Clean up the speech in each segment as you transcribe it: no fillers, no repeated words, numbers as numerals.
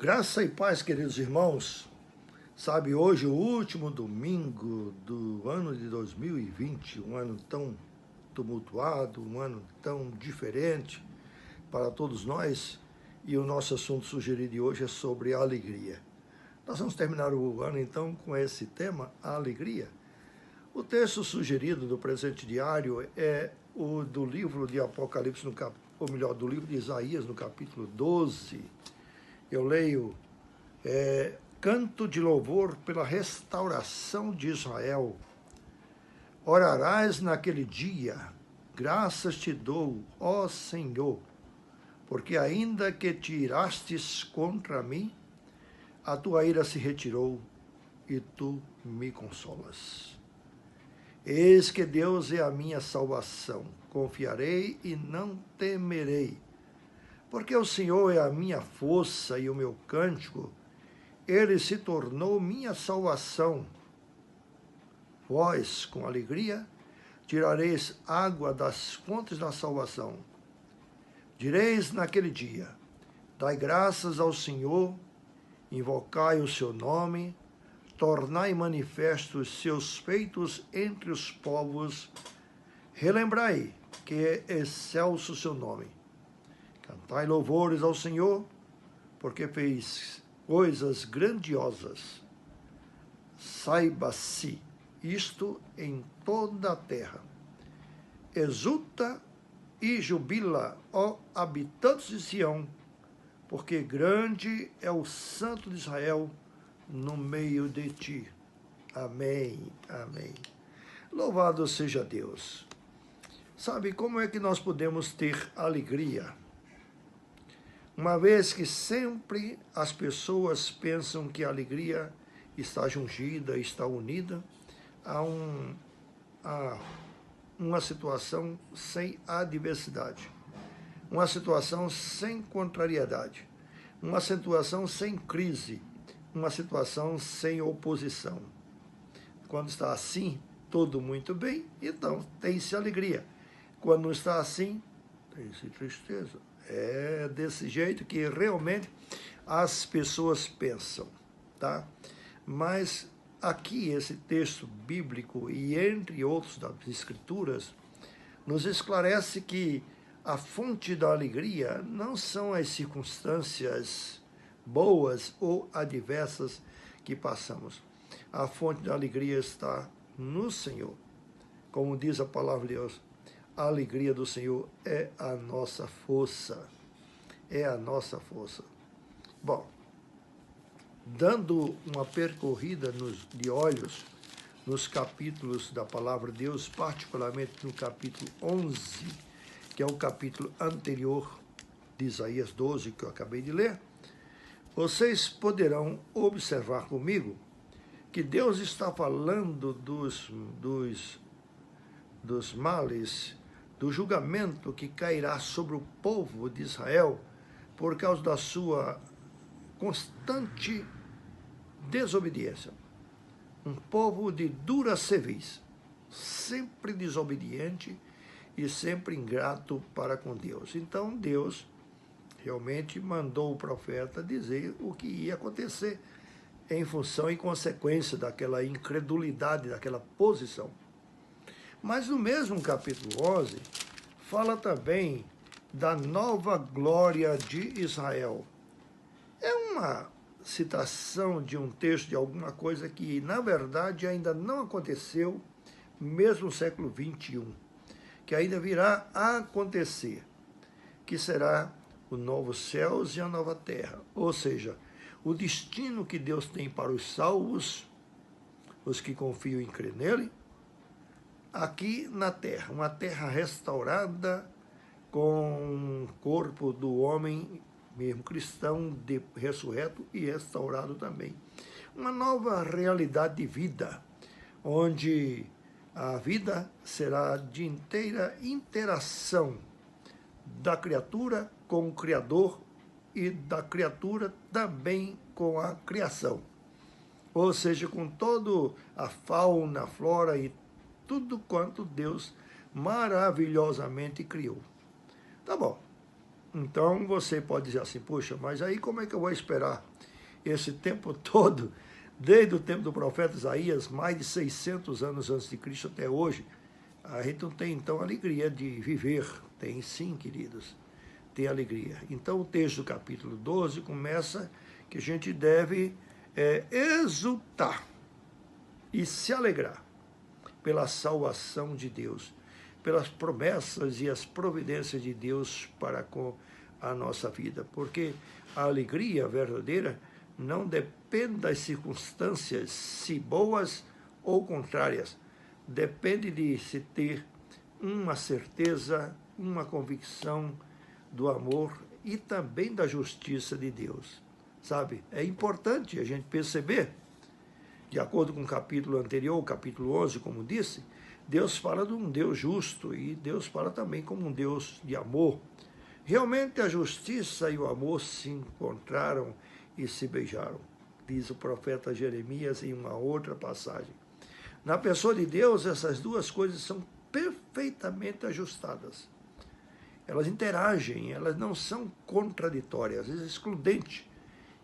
Graça e paz, queridos irmãos. Sabe, hoje o último domingo do ano de 2020, um ano tão tumultuado, um ano tão diferente para todos nós, e o nosso assunto sugerido de hoje é sobre a alegria. Nós vamos terminar o ano então com esse tema, a alegria. O texto sugerido do presente diário é o do livro de Apocalipse, ou melhor, do livro de Isaías, no capítulo 12. Eu leio canto de louvor pela restauração de Israel. Orarás naquele dia, graças te dou, ó Senhor, porque ainda que te irastes contra mim, a tua ira se retirou e tu me consolas. Eis que Deus é a minha salvação, confiarei e não temerei, porque o Senhor é a minha força e o meu cântico, ele se tornou minha salvação. Vós, com alegria, tirareis água das fontes da salvação. Direis naquele dia, dai graças ao Senhor, invocai o seu nome, tornai manifestos os seus feitos entre os povos, relembrai que é excelso o seu nome. Cantai louvores ao Senhor, porque fez coisas grandiosas. Saiba-se isto em toda a terra. Exulta e jubila, ó habitantes de Sião, porque grande é o Santo de Israel no meio de ti. Amém, amém. Louvado seja Deus. Sabe como é que nós podemos ter alegria? Uma vez que sempre as pessoas pensam que a alegria está jungida, está unida a uma situação sem adversidade, uma situação sem contrariedade, uma situação sem crise, uma situação sem oposição. Quando está assim, tudo muito bem, então tem-se alegria. Quando não está assim, tem-se tristeza. É desse jeito que realmente as pessoas pensam, tá? Mas aqui esse texto bíblico e entre outros das escrituras nos esclarece que a fonte da alegria não são as circunstâncias boas ou adversas que passamos. A fonte da alegria está no Senhor. Como diz a palavra de Deus, a alegria do Senhor é a nossa força. É a nossa força. Bom, dando uma percorrida de olhos nos capítulos da palavra de Deus, particularmente no capítulo 11, que é o capítulo anterior de Isaías 12, que eu acabei de ler, vocês poderão observar comigo que Deus está falando dos males, do julgamento que cairá sobre o povo de Israel por causa da sua constante desobediência. Um povo de dura cerviz, sempre desobediente e sempre ingrato para com Deus. Então Deus realmente mandou o profeta dizer o que ia acontecer em função e consequência daquela incredulidade, daquela posição. Mas no mesmo capítulo 11, fala também da nova glória de Israel. É uma citação de um texto de alguma coisa que, na verdade, ainda não aconteceu, mesmo no século XXI, que ainda virá a acontecer, que será o novo céus e a nova terra. Ou seja, o destino que Deus tem para os salvos, os que confiam em crer nele, aqui na terra, uma terra restaurada com o corpo do homem, mesmo cristão, ressurreto e restaurado também. Uma nova realidade de vida, onde a vida será de inteira interação da criatura com o Criador e da criatura também com a criação. Ou seja, com toda a fauna, a flora e tudo quanto Deus maravilhosamente criou. Tá bom. Então você pode dizer assim, puxa, mas aí como é que eu vou esperar esse tempo todo, desde o tempo do profeta Isaías, mais de 600 anos antes de Cristo até hoje? A gente não tem então alegria de viver. Tem sim, queridos, tem alegria. Então o texto do capítulo 12 começa que a gente deve exultar e se alegrar pela salvação de Deus, pelas promessas e as providências de Deus para com a nossa vida, porque a alegria verdadeira não depende das circunstâncias, se boas ou contrárias, depende de se ter uma certeza, uma convicção do amor e também da justiça de Deus. Sabe, é importante a gente perceber, de acordo com o capítulo anterior, o capítulo 11, como disse, Deus fala de um Deus justo e Deus fala também como um Deus de amor. Realmente a justiça e o amor se encontraram e se beijaram, diz o profeta Jeremias em uma outra passagem. Na pessoa de Deus, essas duas coisas são perfeitamente ajustadas. Elas interagem, elas não são contraditórias, excludentes.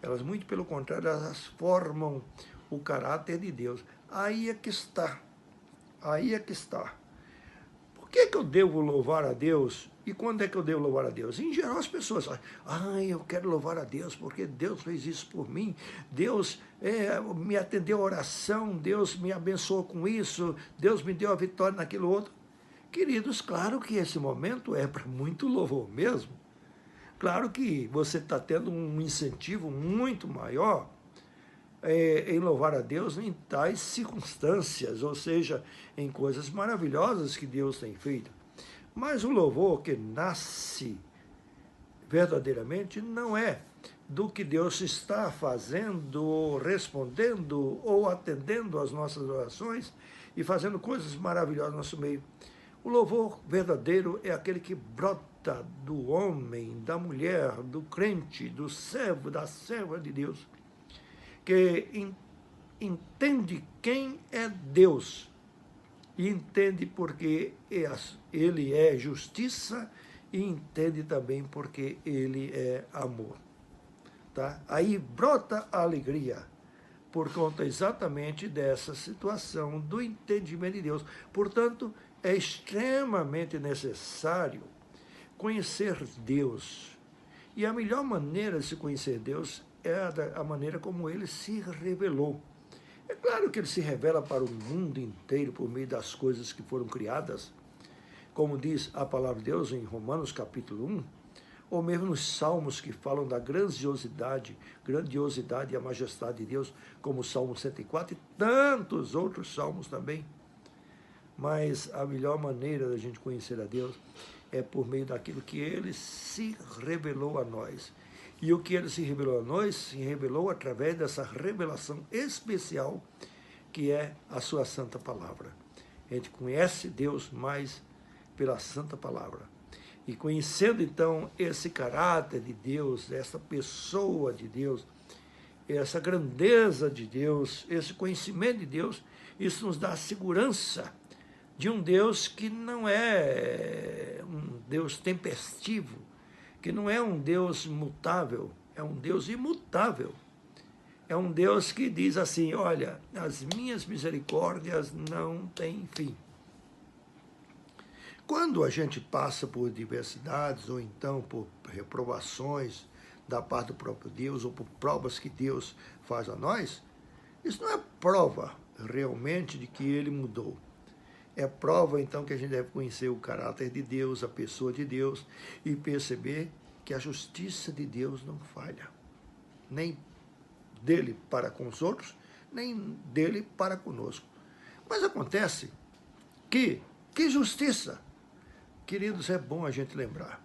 Elas, muito pelo contrário, elas formam o caráter de Deus. Aí é que está. Aí é que está. Por que eu devo louvar a Deus? E quando é que eu devo louvar a Deus? Em geral, as pessoas falam, eu quero louvar a Deus porque Deus fez isso por mim, Deus me atendeu a oração, Deus me abençoou com isso, Deus me deu a vitória naquilo outro. Queridos, claro que esse momento é para muito louvor mesmo. Claro que você está tendo um incentivo muito maior em louvar a Deus em tais circunstâncias, ou seja, em coisas maravilhosas que Deus tem feito. Mas o louvor que nasce verdadeiramente não é do que Deus está fazendo, respondendo ou atendendo às nossas orações e fazendo coisas maravilhosas no nosso meio. O louvor verdadeiro é aquele que brota do homem, da mulher, do crente, do servo, da serva de Deus, que entende quem é Deus e entende porque ele é justiça e entende também porque ele é amor. Tá? Aí brota a alegria por conta exatamente dessa situação do entendimento de Deus. Portanto, é extremamente necessário conhecer Deus. E a melhor maneira de se conhecer Deus é a maneira como ele se revelou. É claro que ele se revela para o mundo inteiro por meio das coisas que foram criadas, como diz a palavra de Deus em Romanos capítulo 1, ou mesmo nos salmos que falam da grandiosidade e a majestade de Deus, como o Salmo 104 e tantos outros salmos também. Mas a melhor maneira da gente conhecer a Deus é por meio daquilo que ele se revelou a nós. E o que ele se revelou a nós, se revelou através dessa revelação especial que é a sua santa palavra. A gente conhece Deus mais pela santa palavra. E conhecendo então esse caráter de Deus, essa pessoa de Deus, essa grandeza de Deus, esse conhecimento de Deus, isso nos dá a segurança de um Deus que não é um Deus tempestivo, que não é um Deus mutável, é um Deus imutável. É um Deus que diz assim, olha, as minhas misericórdias não têm fim. Quando a gente passa por diversidades ou então por reprovações da parte do próprio Deus ou por provas que Deus faz a nós, isso não é prova realmente de que ele mudou. É prova, então, que a gente deve conhecer o caráter de Deus, a pessoa de Deus, e perceber que a justiça de Deus não falha. Nem dele para com os outros, nem dele para conosco. Mas acontece que justiça? Queridos, é bom a gente lembrar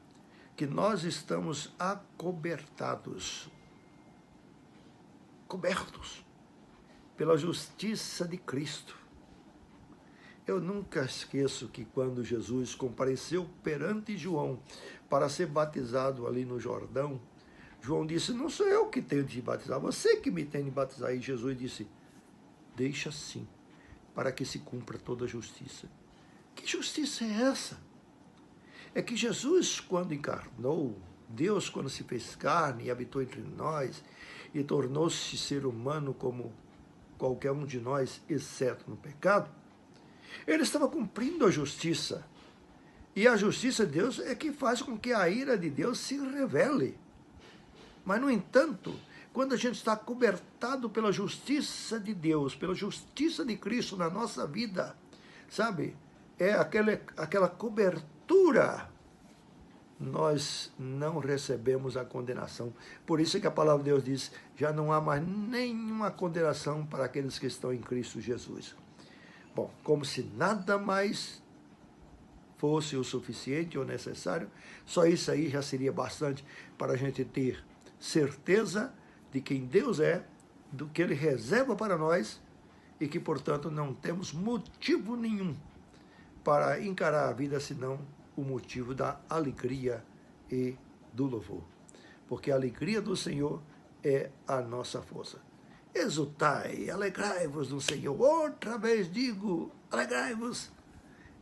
que nós estamos acobertados, cobertos pela justiça de Cristo. Eu nunca esqueço que quando Jesus compareceu perante João para ser batizado ali no Jordão, João disse, não sou eu que tenho de te batizar, você que me tem de batizar. E Jesus disse, deixa assim, para que se cumpra toda a justiça. Que justiça é essa? É que Jesus, quando encarnou Deus, quando se fez carne e habitou entre nós e tornou-se ser humano como qualquer um de nós, exceto no pecado, ele estava cumprindo a justiça. E a justiça de Deus é que faz com que a ira de Deus se revele. Mas, no entanto, quando a gente está cobertado pela justiça de Deus, pela justiça de Cristo na nossa vida, sabe? É aquela cobertura, nós não recebemos a condenação. Por isso é que a palavra de Deus diz, já não há mais nenhuma condenação para aqueles que estão em Cristo Jesus. Bom, como se nada mais fosse o suficiente ou necessário, só isso aí já seria bastante para a gente ter certeza de quem Deus é, do que Ele reserva para nós e que, portanto, não temos motivo nenhum para encarar a vida senão o motivo da alegria e do louvor. Porque a alegria do Senhor é a nossa força. Exultai, alegrai-vos no Senhor. Outra vez digo, alegrai-vos.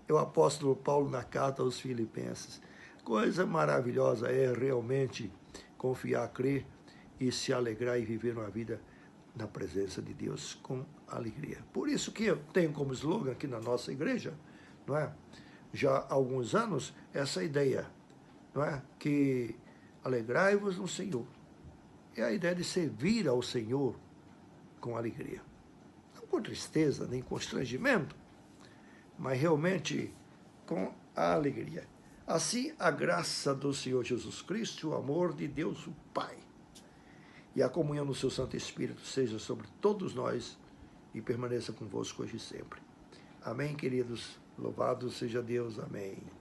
É o apóstolo Paulo na carta aos Filipenses. Coisa maravilhosa é realmente confiar, crer e se alegrar e viver uma vida na presença de Deus com alegria. Por isso que eu tenho como slogan aqui na nossa igreja, não é? Já há alguns anos, essa ideia, não é? Que alegrai-vos no Senhor. É a ideia de servir ao Senhor com alegria. Não com tristeza, nem constrangimento, mas realmente com a alegria. Assim, a graça do Senhor Jesus Cristo, o amor de Deus, o Pai, e a comunhão do seu Santo Espírito seja sobre todos nós e permaneça convosco hoje e sempre. Amém, queridos? Louvado seja Deus. Amém.